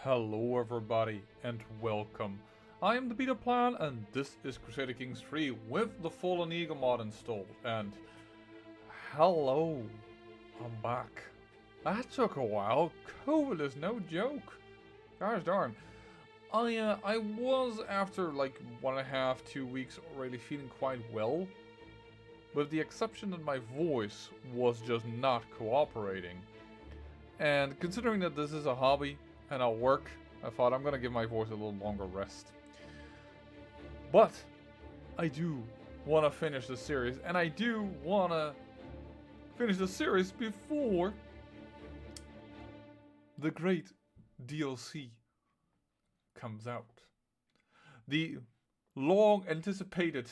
Hello everybody and welcome. I am THEBETAPLAN and this is Crusader Kings 3 with the Fallen Eagle mod installed. And hello, I'm back. That took a while. COVID is no joke. Gosh darn. I was after like 1.5, 2 weeks already feeling quite well. With the exception that my voice was just not cooperating. And considering that this is a hobby and I'll work, I thought I'm gonna give my voice a little longer rest. But I do want to finish the series, and I do want to finish the series before the great DLC comes out. The long anticipated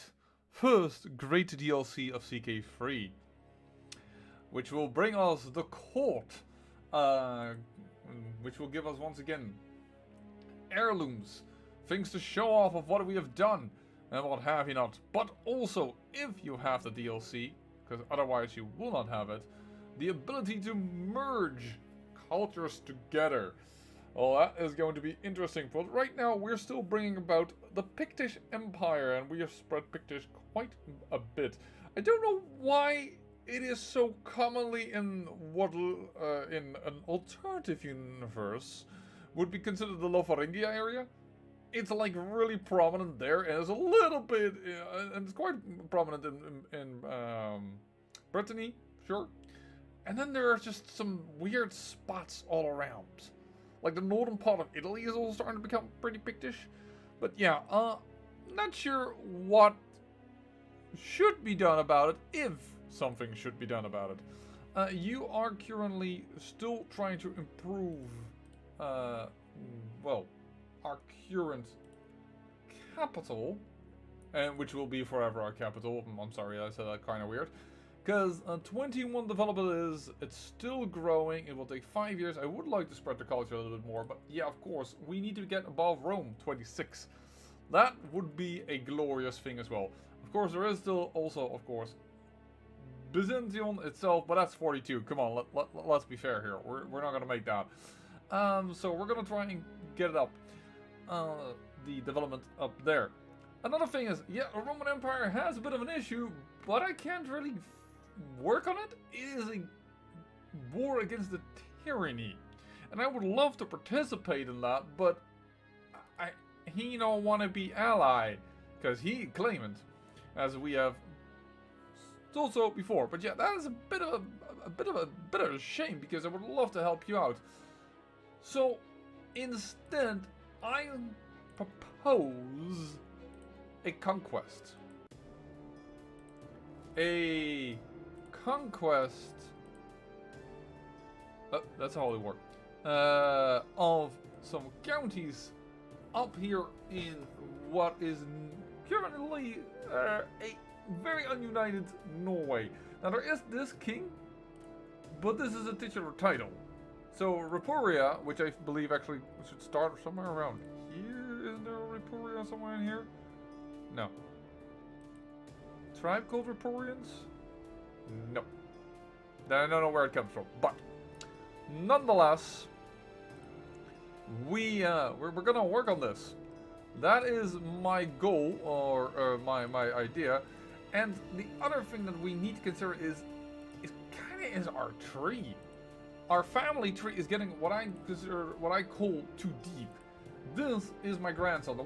first great DLC of CK3, which will bring us the court, which will give us once again heirlooms, things to show off of what we have done and what have you not. But also, if you have the DLC, because otherwise you will not have it, the ability to merge cultures together. Well, that is going to be interesting. But right now we're still bringing about the Pictish Empire, and we have spread Pictish quite a bit. I don't know why it is so commonly in what in an alternative universe would be considered the Lotharingia area. It's like really prominent there, and it's a little bit, and it's quite prominent in Brittany, sure. And then there are just some weird spots all around. Like the northern part of Italy is all starting to become pretty Pictish. But yeah, not sure what should be done about it, if something should be done about it. You are currently still trying to improve, well, our current capital, and which will be forever our capital. I'm sorry, I said that kind of weird. Because 21 development it's still growing. It will take 5 years. I would like to spread the culture a little bit more, but yeah, of course, we need to get above Rome, 26. That would be a glorious thing as well. Of course, there is still also, of course, Byzantium itself, but that's 42. Come on, let's be fair here. We're not going to make that. So we're going to try and get it up. The development up there. Another thing is, yeah, the Roman Empire has a bit of an issue, but I can't really work on it. It is a war against the tyranny, and I would love to participate in that, but he don't want to be ally, because he claimant, as we have told so before. But yeah, that is a bit of a shame, because I would love to help you out. So instead, I propose a conquest. A conquest. That's a holy war. Of some counties up here in what is currently a very ununited Norway. Now there is this king, but this is a titular title. So Ripuria, which I believe actually should start somewhere around here. Isn't there a Ripuria somewhere in here? No. Tribe called Ripurians? No. I don't know where it comes from, but nonetheless, we're gonna work on this. That is my goal, or my idea. And the other thing that we need to consider is our tree. Our family tree is getting what I call too deep. This is my grandson,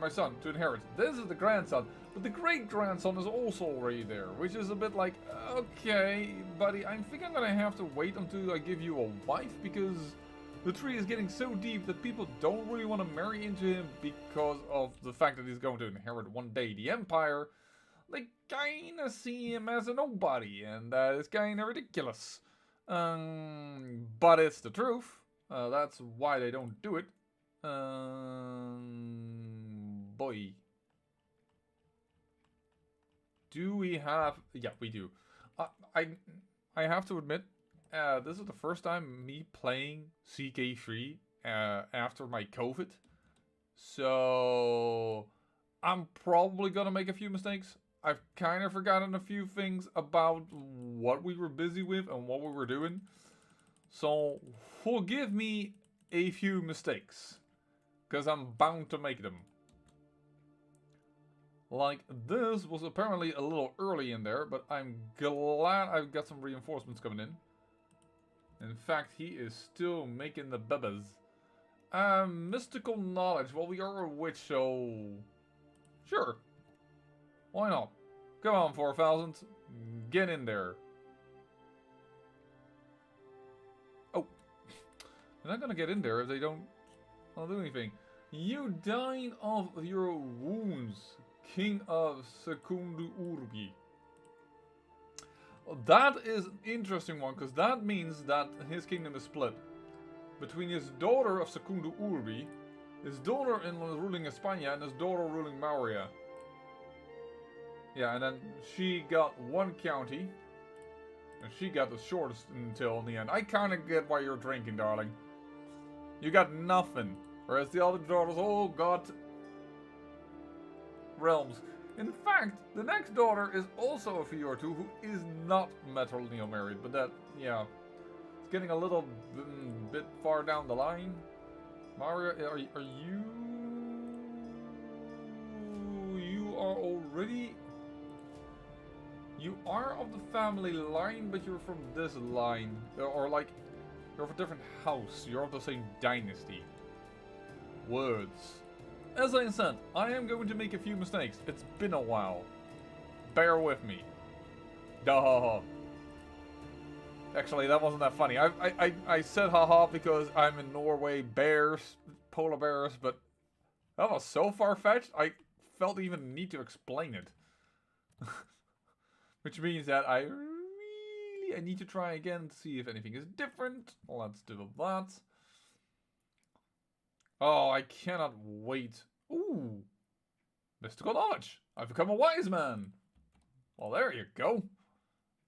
my son to inherit. This is the grandson, but the great-grandson is also already there, which is a bit like, okay, buddy, I think I'm gonna have to wait until I give you a wife, because the tree is getting so deep that people don't really want to marry into him because of the fact that he's going to inherit one day the empire. They kinda see him as a nobody, and that is kinda ridiculous. But it's the truth. That's why they don't do it. Boy. Do we have... Yeah, we do. I have to admit, this is the first time me playing CK3 after my COVID. So I'm probably gonna make a few mistakes. I've kind of forgotten a few things about what we were busy with and what we were doing. So forgive me a few mistakes. Because I'm bound to make them. Like, this was apparently a little early in there, but I'm glad I've got some reinforcements coming in. In fact, he is still making the bebas. Mystical knowledge. Well, we are a witch, so... Sure. Why not? Come on, 4,000. Get in there. Oh. They're not gonna get in there if they don't do anything. You died of your wounds, King of Secundu Urbi. That is an interesting one, because that means that his kingdom is split between his daughter of Secundu Urbi, his daughter-in-law ruling España, and his daughter ruling Mauria. Yeah, and then she got one county, and she got the shortest until in the end. I kind of get why you're drinking, darling. You got nothing, whereas the other daughters all got realms. In fact, the next daughter is also a Fior too, who is not matrilineal-married, but that, yeah, it's getting a little bit far down the line. Maria, are you... You are already... You are of the family line, but you're from this line. Or like, you're of a different house. You're of the same dynasty. Words. As I said, I am going to make a few mistakes. It's been a while. Bear with me. Duh. Actually, that wasn't that funny. I said haha because I'm in Norway. Bears, polar bears, but that was so far-fetched, I felt even need to explain it. Which means that I need to try again to see if anything is different. Let's do that. Oh, I cannot wait. Ooh. Mystical knowledge. I've become a wise man. Well, there you go.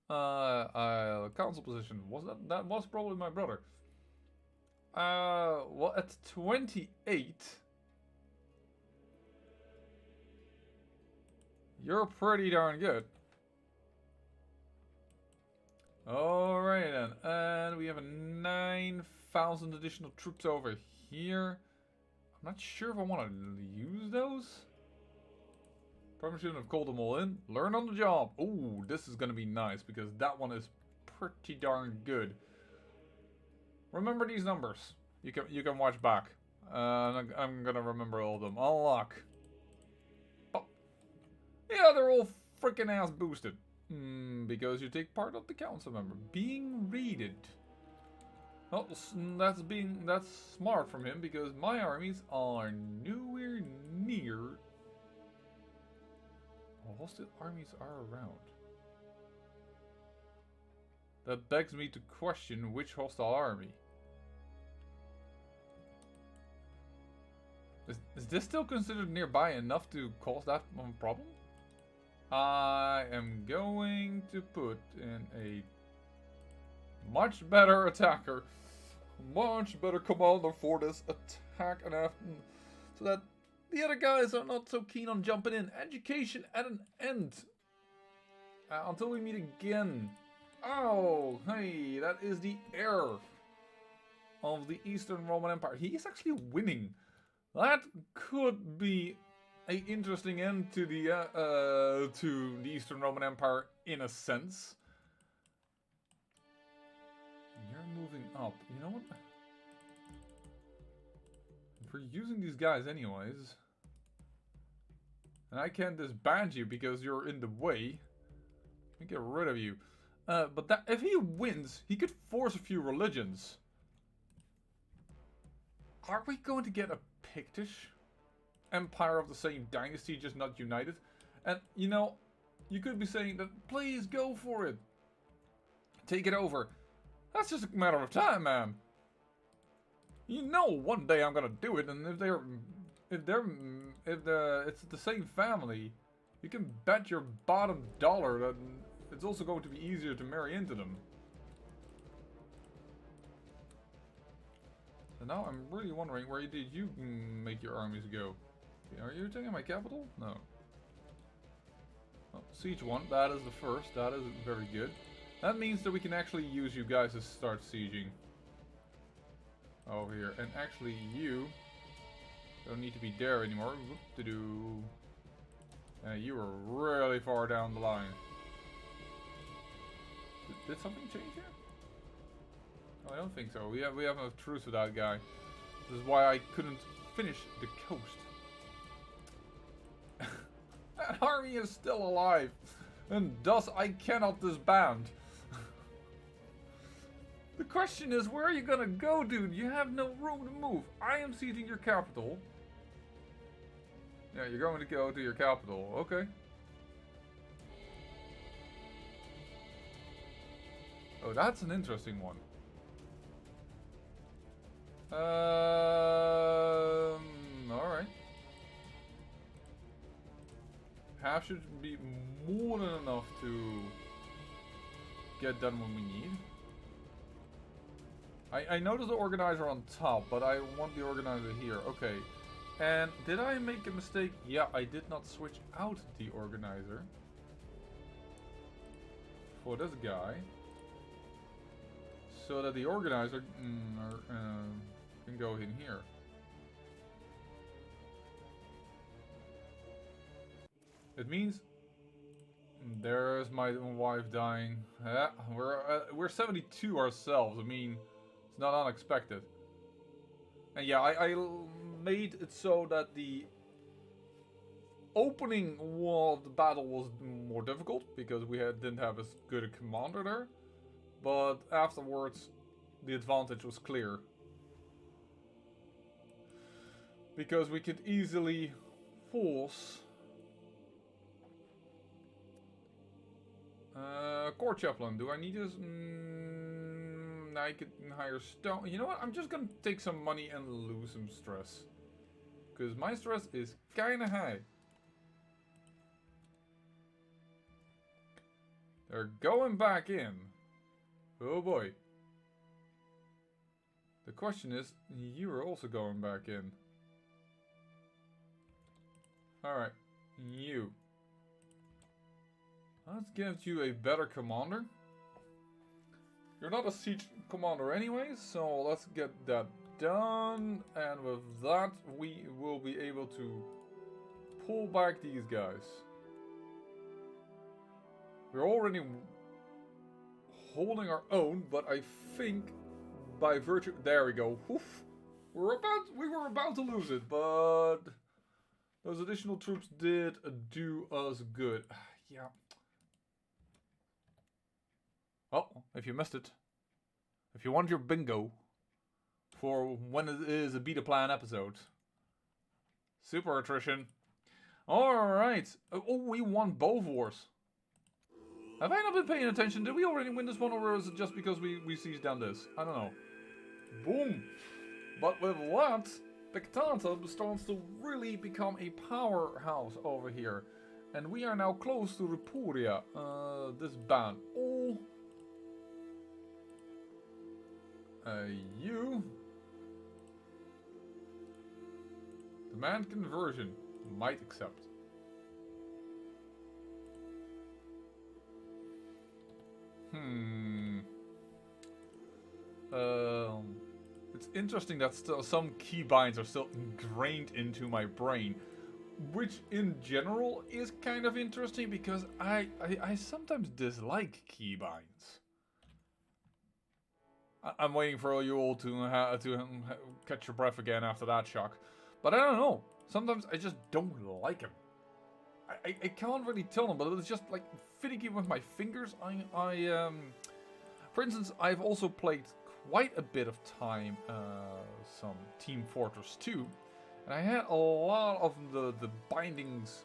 Council position. Was that was probably my brother. Well, at 28. You're pretty darn good. Alright then. And we have a 9,000 additional troops over here. I'm not sure if I want to use those. Probably shouldn't have called them all in. Learn on the job. Ooh, this is going to be nice because that one is pretty darn good. Remember these numbers. You can watch back. I'm going to remember all of them. Unlock. Oh. Yeah, they're all freaking ass boosted. Because you take part of the council member. Being raided. Well, that's smart from him because my armies are nowhere near. Well, hostile armies are around. That begs me to question which hostile army. Is this still considered nearby enough to cause that problem? I am going to put in a much better attacker. Much better commander for this attack and so that the other guys are not so keen on jumping in. Education at an end. Until we meet again. Oh, hey, that is the heir of the Eastern Roman Empire. He is actually winning. That could be an interesting end to the Eastern Roman Empire in a sense. You're moving up. You know what? If we're using these guys anyways, and I can't disband you because you're in the way, let me get rid of you. But that if he wins, he could force a few religions. Are we going to get a Pictish empire of the same dynasty, just not united? And, you know, you could be saying that, please go for it. Take it over. That's just a matter of time, man. You know one day I'm gonna do it, and if it's the same family, you can bet your bottom dollar that it's also going to be easier to marry into them. And now I'm really wondering, where did you make your armies go? Are you taking my capital? No. Oh, siege 1, that is the first. That is very good. That means that we can actually use you guys to start sieging. over here. And actually you don't need to be there anymore. Whoop-de-doo. You were really far down the line. Did something change here? Oh, I don't think so. We have no truce with that guy. This is why I couldn't finish the coast. That army is still alive. And thus I cannot disband. The question is, where are you gonna go, dude? You have no room to move. I am sieging your capital. Yeah, you're going to go to your capital. Okay. Oh, that's an interesting one. Alright. Half should be more than enough to get done when we need. I noticed the organizer on top, but I want the organizer here. Okay. And did I make a mistake? Yeah, I did not switch out the organizer for this guy. So that the organizer can go in here. It means there's my wife dying. Yeah, we're 72 ourselves. I mean, it's not unexpected. And yeah, I made it so that the opening of the battle was more difficult because we didn't have as good a commander there. But afterwards, the advantage was clear. Because we could easily force Court Chaplain. Do I need this? I could hire Stone. You know what? I'm just gonna take some money and lose some stress. Because my stress is kinda high. They're going back in. Oh boy. The question is, you are also going back in. Alright. You. Let's give you a better commander. You're not a siege commander anyway, so let's get that done. And with that, we will be able to pull back these guys. We're already holding our own, but I think by virtue... There we go. Oof. We were about to lose it, but those additional troops did do us good. Yeah. Oh, if you missed it. If you want your bingo for when it is a BetaPlan episode. Super attrition. Alright. Oh, we won both wars. Have I not been paying attention? Did we already win this one, or is it just because we sieged down this? I don't know. Boom. But with that, Pictata starts to really become a powerhouse over here. And we are now close to Repuria. This band. Oh. You. Demand conversion. Might accept. It's interesting that still some keybinds are still ingrained into my brain. Which in general is kind of interesting because I sometimes dislike keybinds. I'm waiting for you all to catch your breath again after that shock. But I don't know. Sometimes I just don't like them. I can't really tell them, but it's just like finicky with my fingers. For instance, I've also played quite a bit of time some Team Fortress 2. And I had a lot of the bindings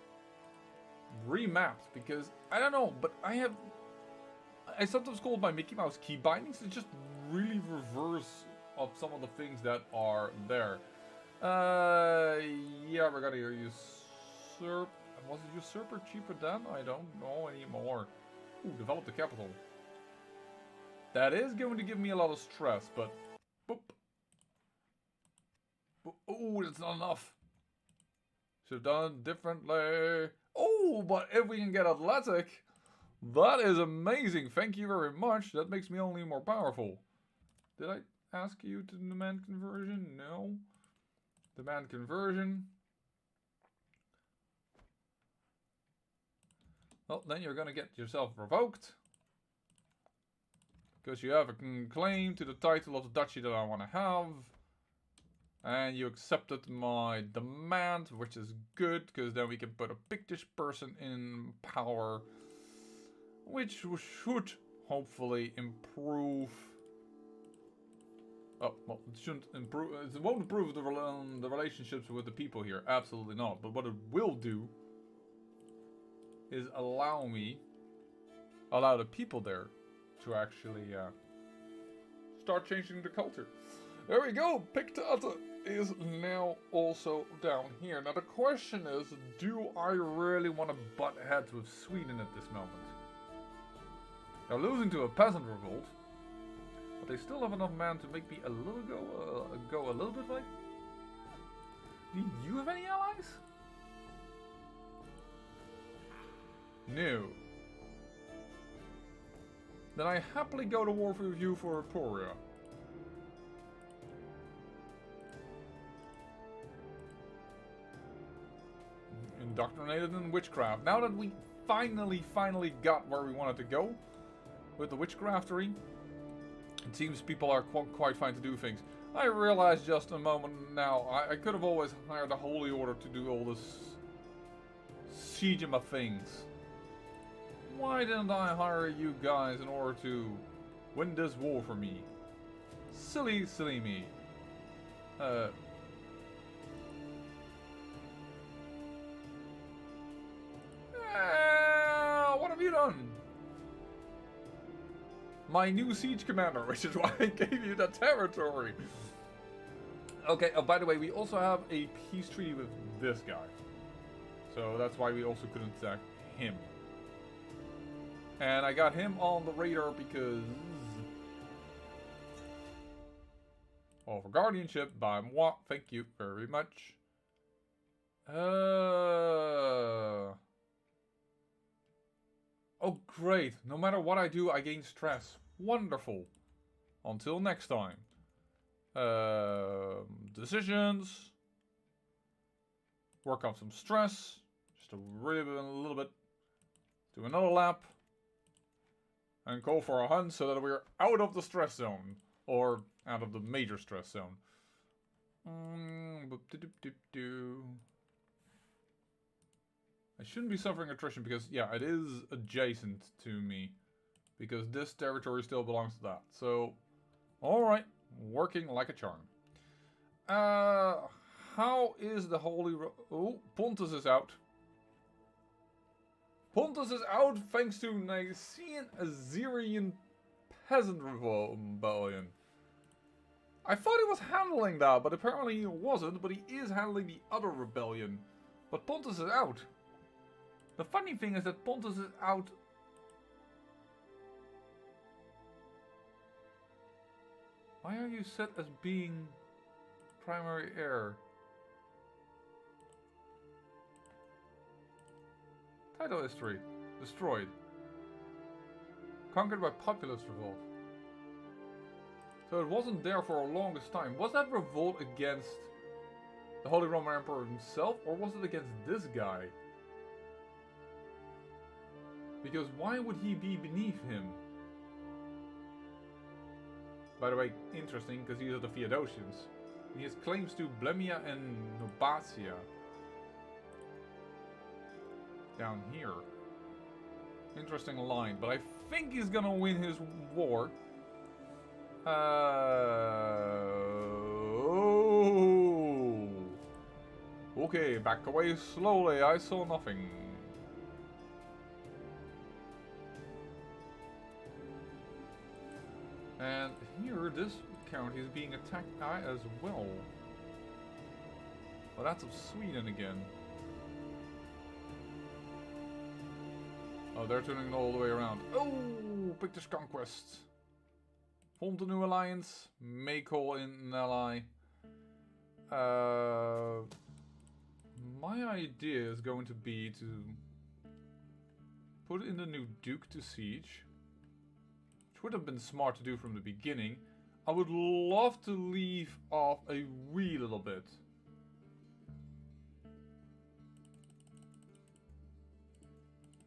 remapped because, I don't know, but I sometimes call it my Mickey Mouse key bindings. It's just really reverse of some of the things that are there. Yeah, we're gonna usurp. Was it usurper cheaper then? I don't know anymore. Ooh, develop the capital. That is going to give me a lot of stress, but boop. Oh, that's not enough. Should have done it differently. Oh, but if we can get athletic, that is amazing. Thank you very much. That makes me only more powerful. Did I ask you to demand conversion? No. Demand conversion. Well, then you're gonna get yourself revoked. Because you have a claim to the title of the duchy that I want to have. And you accepted my demand, which is good, because then we can put a Pictish person in power. Which should hopefully improve... Oh, well, it shouldn't improve... It won't improve the relationships with the people here. Absolutely not. But what it will do is allow the people there to actually start changing the culture. There we go. Pictata is now also down here. Now the question is, do I really want to butt heads with Sweden at this moment? They're losing to a peasant revolt, but they still have enough men to make me a little go a little bit like. Do you have any allies? No. Then I happily go to war with you for Emporia. Indoctrinated in witchcraft. Now that we finally got where we wanted to go with the witchcraftery, it seems people are quite fine to do things. I realized just a moment now, I could have always hired the Holy Order to do all this siegema things. Why didn't I hire you guys in order to win this war for me? Silly me. What have you done? My new siege commander, which is why I gave you the territory. Okay, oh, by the way, we also have a peace treaty with this guy. So that's why we also couldn't attack him. And I got him on the radar because... Oh, for guardianship by moi. Thank you very much. Oh, great. No matter what I do, I gain stress. Wonderful. Until next time. Decisions. Work on some stress. Just a little bit. Do another lap. And call for a hunt so that we're out of the stress zone. Or out of the major stress zone. I shouldn't be suffering attrition because, yeah, it is adjacent to me. Because this territory still belongs to that. So, alright. Working like a charm. How is the Holy... Oh, Pontus is out. Pontus is out thanks to Nicene Assyrian Peasant Rebellion. I thought he was handling that, but apparently he wasn't. But he is handling the other rebellion. But Pontus is out. The funny thing is that Pontus is out. Why are you set as being primary heir? Title history. Destroyed. Conquered by populist revolt. So it wasn't there for a longest time. Was that revolt against the Holy Roman Emperor himself, or was it against this guy? Because why would he be beneath him? By the way, interesting, because these are the Theodosians. He has claims to Blemia and Nobatia. Down here. Interesting line, but I think he's gonna win his war. Oh. Okay, back away slowly. I saw nothing. And here, this county is being attacked by as well. Well, that's of Sweden again. Oh, they're turning it all the way around. Oh, Pictish conquest. Formed a new alliance. May call in an ally. My idea is going to be to put in the new Duke to siege. Which would have been smart to do from the beginning. I would love to leave off a wee little bit.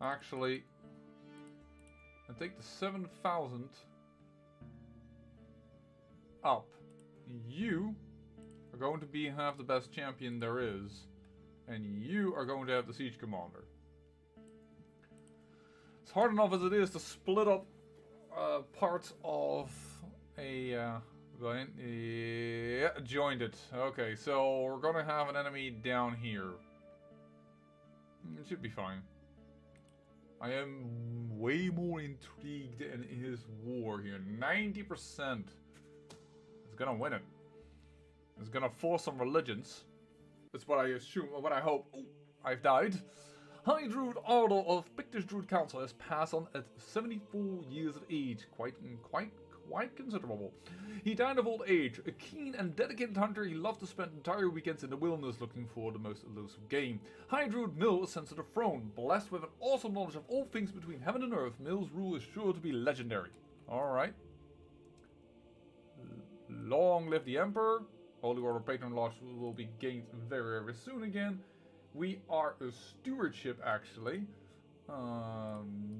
Actually, and take the 7,000 up. You are going to have the best champion there is, and you are going to have the siege commander. It's hard enough as it is to split up parts of a yeah, joined it. Okay, so we're gonna have an enemy down here. It should be fine. I am way more intrigued in his war here. 90%. It's gonna win it. It's gonna force some religions. That's what I assume, what I hope. Oh, I've died. High Druid Order of Pictish Druid Council has passed on at 74 years of age. Quite considerable. He died of old age. A keen and dedicated hunter, he loved to spend entire weekends in the wilderness looking for the most elusive game. High Druid Mill ascends to the throne. Blessed with an awesome knowledge of all things between heaven and earth, Mill's rule is sure to be legendary. Alright. Long live the Emperor. Holy Order Patron Lodge will be gained very, very soon again. We are a stewardship, actually.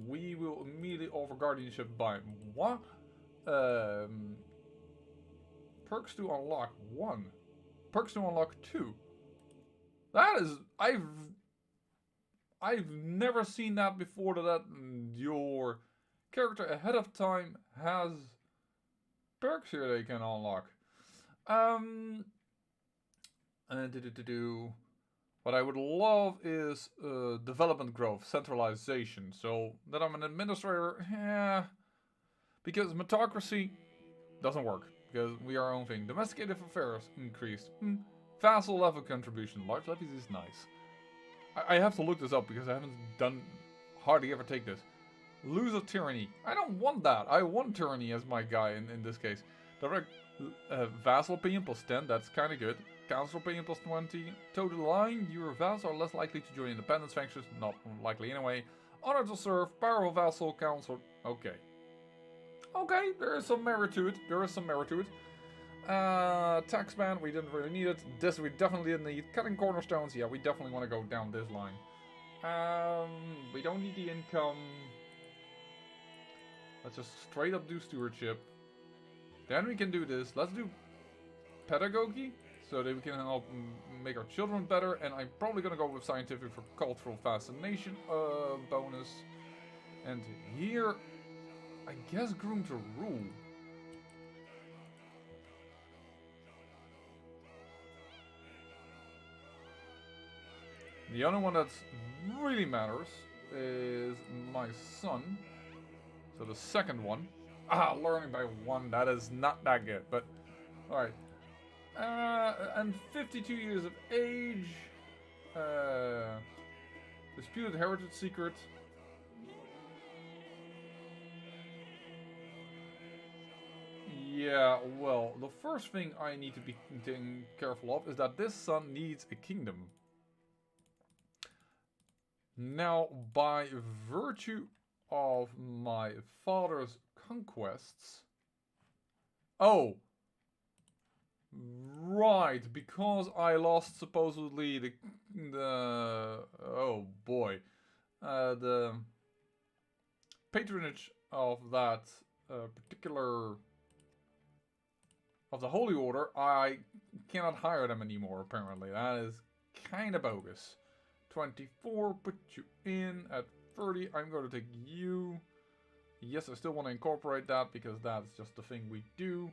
We will immediately offer guardianship by moi. Perks to unlock 1. Perks to unlock 2. That is... I've never seen that before, that your character ahead of time has perks here they can unlock. What I would love is development growth, centralization. So that I'm an administrator, yeah, because meritocracy doesn't work because we are our own thing. Domesticated affairs increased. Vassal level contribution, large levies is nice. I have to look this up because I haven't hardly ever take this. Lose of tyranny. I don't want that. I want tyranny as my guy in this case. Direct vassal opinion plus 10, that's kind of good. Council opinion plus 20. Total line, your vassals are less likely to join independence factions. Not likely anyway. Honor to serve, powerful vassal, council. Okay. Okay, there is some merit to it. Tax ban, we didn't really need it. This we definitely didn't need. Cutting cornerstones, yeah, we definitely want to go down this line. We don't need the income. Let's just straight up do stewardship. Then we can do this. Let's do pedagogy, so that we can help make our children better. And I'm probably going to go with scientific for cultural fascination bonus. And here, I guess groom to rule. The only one that really matters is my son. So the second one. Learning by 1, that is not that good, but alright. And 52 years of age. Disputed heritage secret. Yeah, well, the first thing I need to be careful of is that this son needs a kingdom. Now, by virtue of my father's conquests... Oh! Right, because I lost supposedly the oh boy. The patronage of that particular... of the Holy Order, I cannot hire them anymore, apparently. That is kind of bogus. 24, put you in at 30. I'm going to take you. Yes, I still want to incorporate that because that's just the thing we do.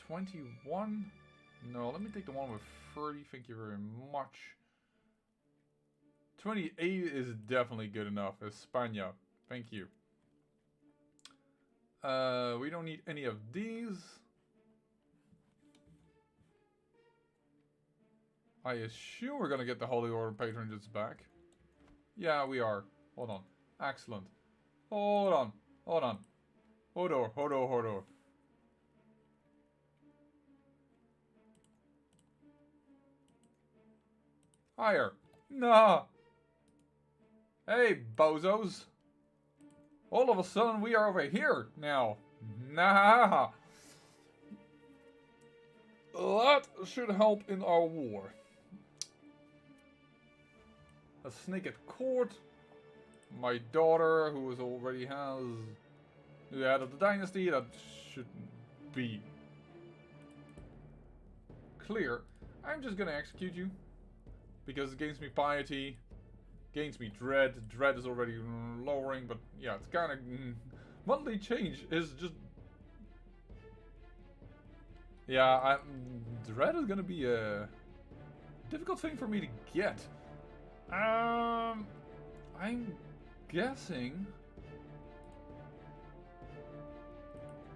21? No, let me take the one with 30. Thank you very much. 28 is definitely good enough. España. Thank you. We don't need any of these. I assume we're going to get the Holy Order patronages back. Yeah, we are. Hold on. Excellent. Hold on. Hold on. Hodor. Higher. Nah. Hey, bozos. All of a sudden we are over here now. Nah. that should help in our war. A snake at court. My daughter, who already has the head of the dynasty, that should be clear. I'm just gonna execute you. Because it gains me piety, gains me dread. Dread is already lowering, but yeah, it's kind of... monthly change is just... Yeah, dread is gonna be a difficult thing for me to get. I'm guessing...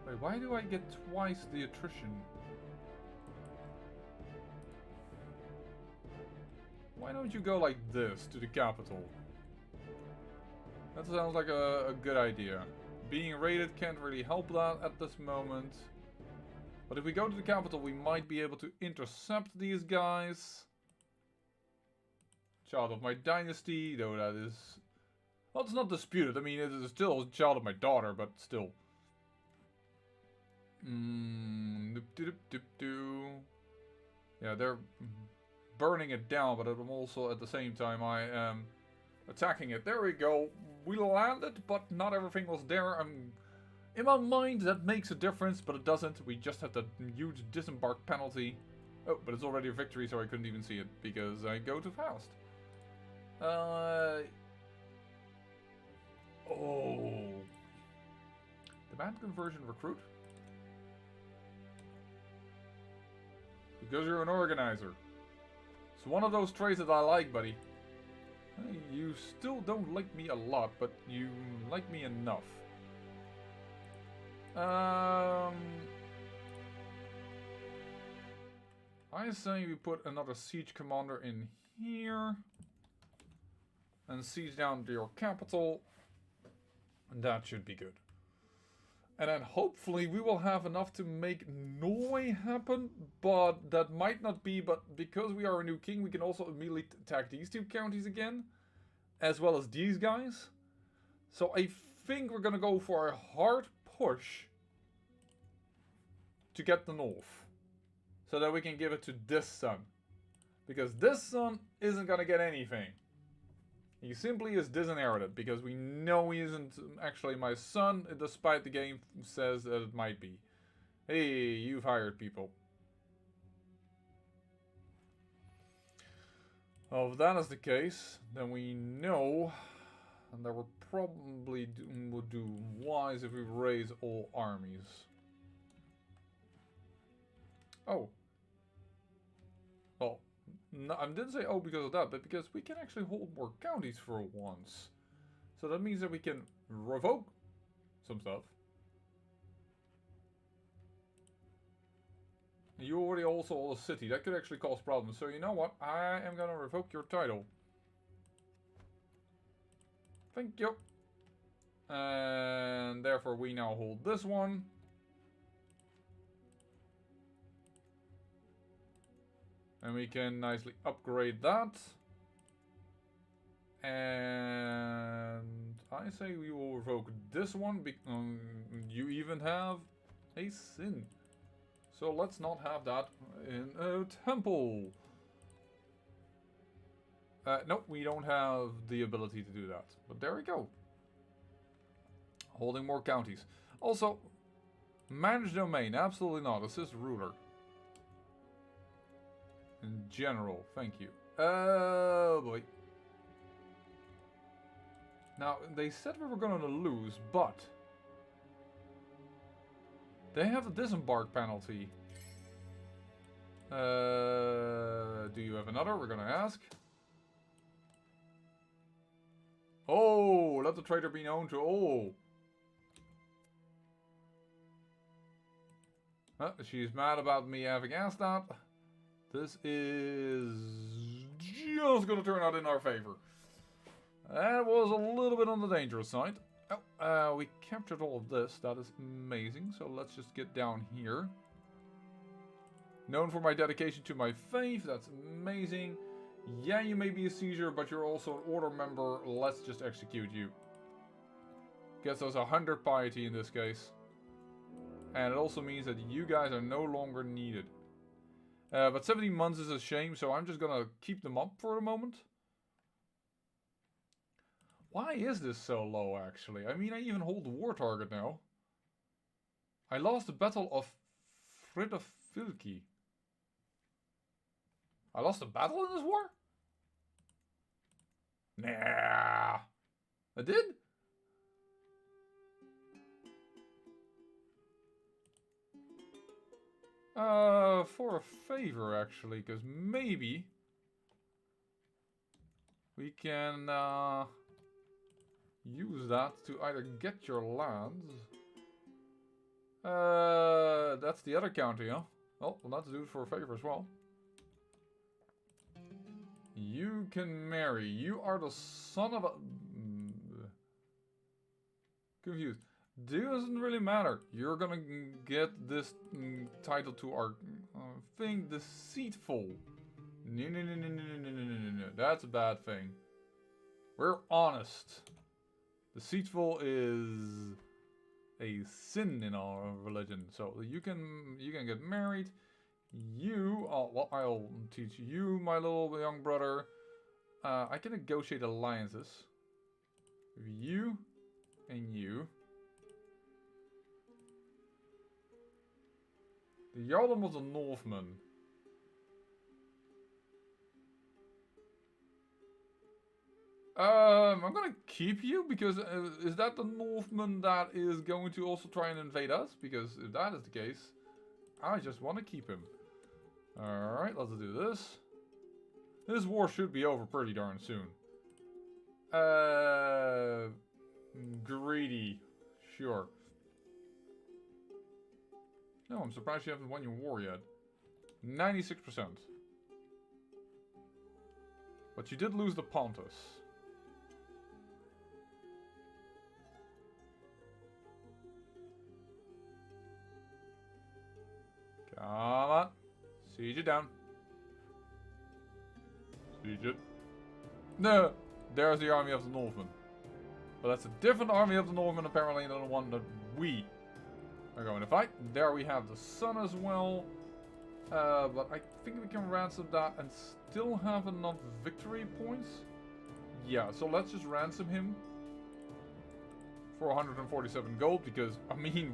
Wait, why do I get twice the attrition? Why don't you go like this to the capital? That sounds like a good idea. Being raided can't really help that at this moment. But if we go to the capital, we might be able to intercept these guys. Child of my dynasty, though that is... Well, it's not disputed. I mean, it is still a child of my daughter, but still. Yeah, they're burning it down, but I'm also at the same time I am attacking it. There we go. We landed, but not everything was there. In my mind, that makes a difference, but it doesn't. We just have that huge disembark penalty. Oh, but it's already a victory, so I couldn't even see it because I go too fast. Oh. Demand conversion recruit? Because you're an organizer. It's one of those traits that I like, buddy. You still don't like me a lot, but you like me enough. I say we put another siege commander in here. And siege down to your capital. And that should be good. And then hopefully we will have enough to make Norway happen. But that might not be. But because we are a new king, we can also immediately attack these two counties again. As well as these guys. So I think we're going to go for a hard push. To get the north. So that we can give it to this son. Because this son isn't going to get anything. He simply is disinherited, because we know he isn't actually my son, despite the game says that it might be. Hey, you've hired people. Well, if that is the case, then we know that we probably would do wise if we raise all armies. Oh. Well. No, I didn't say oh because of that, but because we can actually hold more counties for once. So that means that we can revoke some stuff. You already also hold a city. That could actually cause problems. So you know what? I am going to revoke your title. Thank you. And therefore we now hold this one. And we can nicely upgrade that. And I say we will revoke this one. You even have a sin. So let's not have that in a temple. Nope, we don't have the ability to do that. But there we go. Holding more counties. Also, manage domain. Absolutely not. Assist ruler. In general, thank you. Oh boy. Now, they said we were going to lose, but they have a disembark penalty. Do you have another? We're going to ask. Oh, let the traitor be known to all. She's mad about me having asked that. This is just going to turn out in our favor. That was a little bit on the dangerous side. Oh, we captured all of this. That is amazing. So let's just get down here. Known for my dedication to my faith. That's amazing. Yeah, you may be a Caesar, but you're also an order member. Let's just execute you. Gets us 100 piety in this case. And it also means that you guys are no longer needed. But 17 months is a shame, so I'm just gonna keep them up for the moment. Why is this so low, actually? I mean, I even hold the war target now. I lost the Battle of Fridafilki. I lost a battle in this war? Nah. I did? For a favor, actually, because maybe we can use that to either get your lands. That's the other county, huh? Oh, well, let's do it for a favor as well. You can marry. You are the son of a... Confused. Doesn't really matter. You're gonna get this title to our thing, deceitful. No, no, no, no, no, no, no, no, no. That's a bad thing. We're honest. Deceitful is a sin in our religion. So you can get married. You, well, I'll teach you, my little young brother. I can negotiate alliances. You and you. The Jarl was a Northman. I'm gonna keep you because is that the Northman that is going to also try and invade us? Because if that is the case, I just want to keep him. Alright, let's do this. This war should be over pretty darn soon. Greedy. Sure. No, I'm surprised you haven't won your war yet. 96%. But you did lose the Pontus. Come on. Siege it down. Siege it. No! There's the army of the Northmen. But that's a different army of the Northmen apparently than the one that we are going to fight. There we have the sun as well. But I think we can ransom that and still have enough victory points. Yeah, so let's just ransom him for 147 gold because, I mean,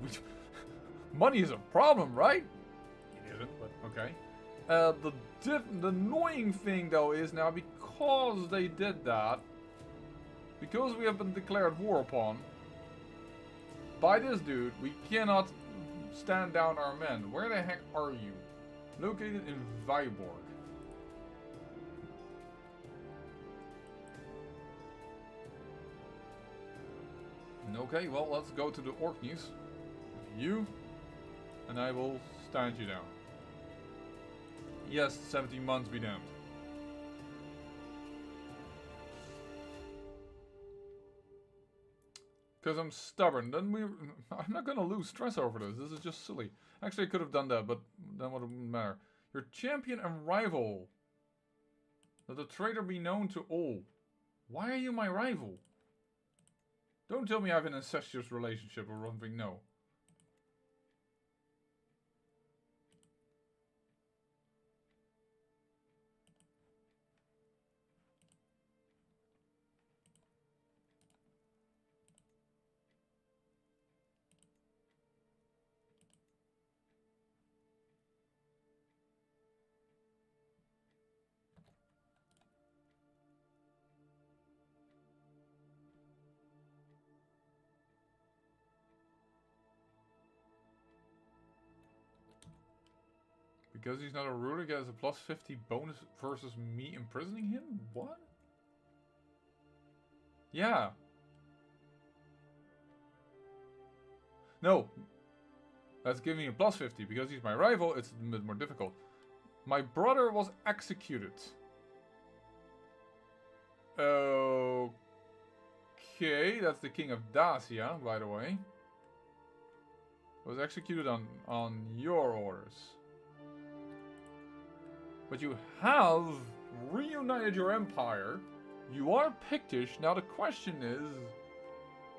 money is a problem, right? It isn't, but okay. The annoying thing though is now because they did that, because we have been declared war upon by this dude, we cannot stand down our men. Where the heck are you? Located in Viborg. Okay, well, let's go to the Orkneys. You, and I will stand you down. Yes, 17 months be damned. Because I'm stubborn. I'm not gonna lose stress over this. This is just silly. Actually, I could have done that, but then what would matter? Your champion and rival. Let the traitor be known to all. Why are you my rival? Don't tell me I have an incestuous relationship or something. No. Because he's not a ruler, gets a plus 50 bonus versus me imprisoning him? What? Yeah. No. That's giving me a plus 50. Because he's my rival, it's a bit more difficult. My brother was executed. Okay, that's the king of Dacia, by the way. Was executed on your orders. But you have reunited your empire. You are Pictish. Now the question is,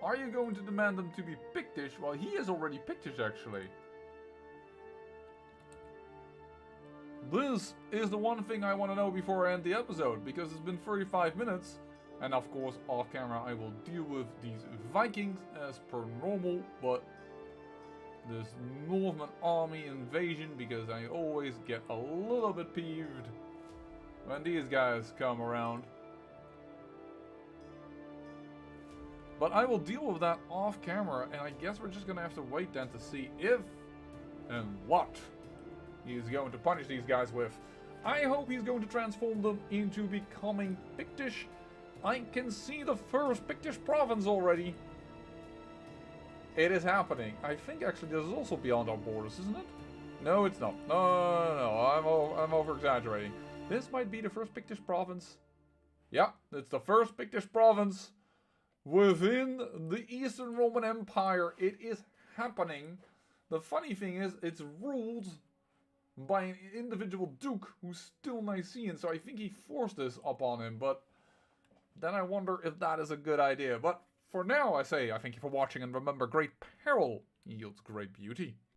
are you going to demand them to be Pictish? Well, he is already Pictish, actually. This is the one thing I want to know before I end the episode, because it's been 35 minutes. And of course, off camera, I will deal with these Vikings as per normal, but this Northern army invasion, because I always get a little bit peeved when these guys come around. But I will deal with that off camera, and I guess we're just gonna have to wait then to see if and what he's going to punish these guys with. I hope he's going to transform them into becoming Pictish. I can see the first Pictish province already. It is happening. I think actually this is also beyond our borders, isn't it? No, it's not. No. I'm over-exaggerating. This might be the first Pictish province. Yeah, it's the first Pictish province within the Eastern Roman Empire. It is happening. The funny thing is, it's ruled by an individual duke who's still Nicene, so I think he forced this upon him, but then I wonder if that is a good idea. But for now, I say I thank you for watching, and remember, great peril yields great beauty.